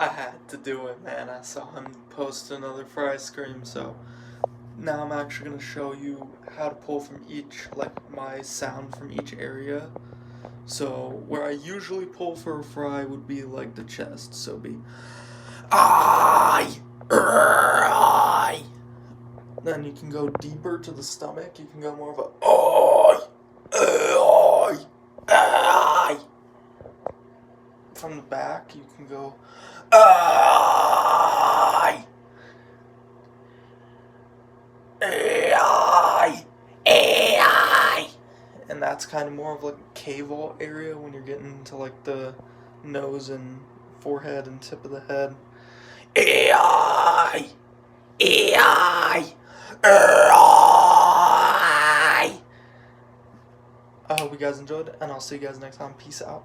I had to do it, man. I saw him post another fry scream, so now I'm actually gonna show you how to pull from each, like my sound from each area. So where I usually pull for a fry would be like the chest, so be I. Then you can go deeper to the stomach. You can go more of a I. From the back, you can go I. And that's kind of more of like a cave-all area when you're getting into like the nose and forehead and tip of the head. I hope you guys enjoyed, and I'll see you guys next time. Peace out.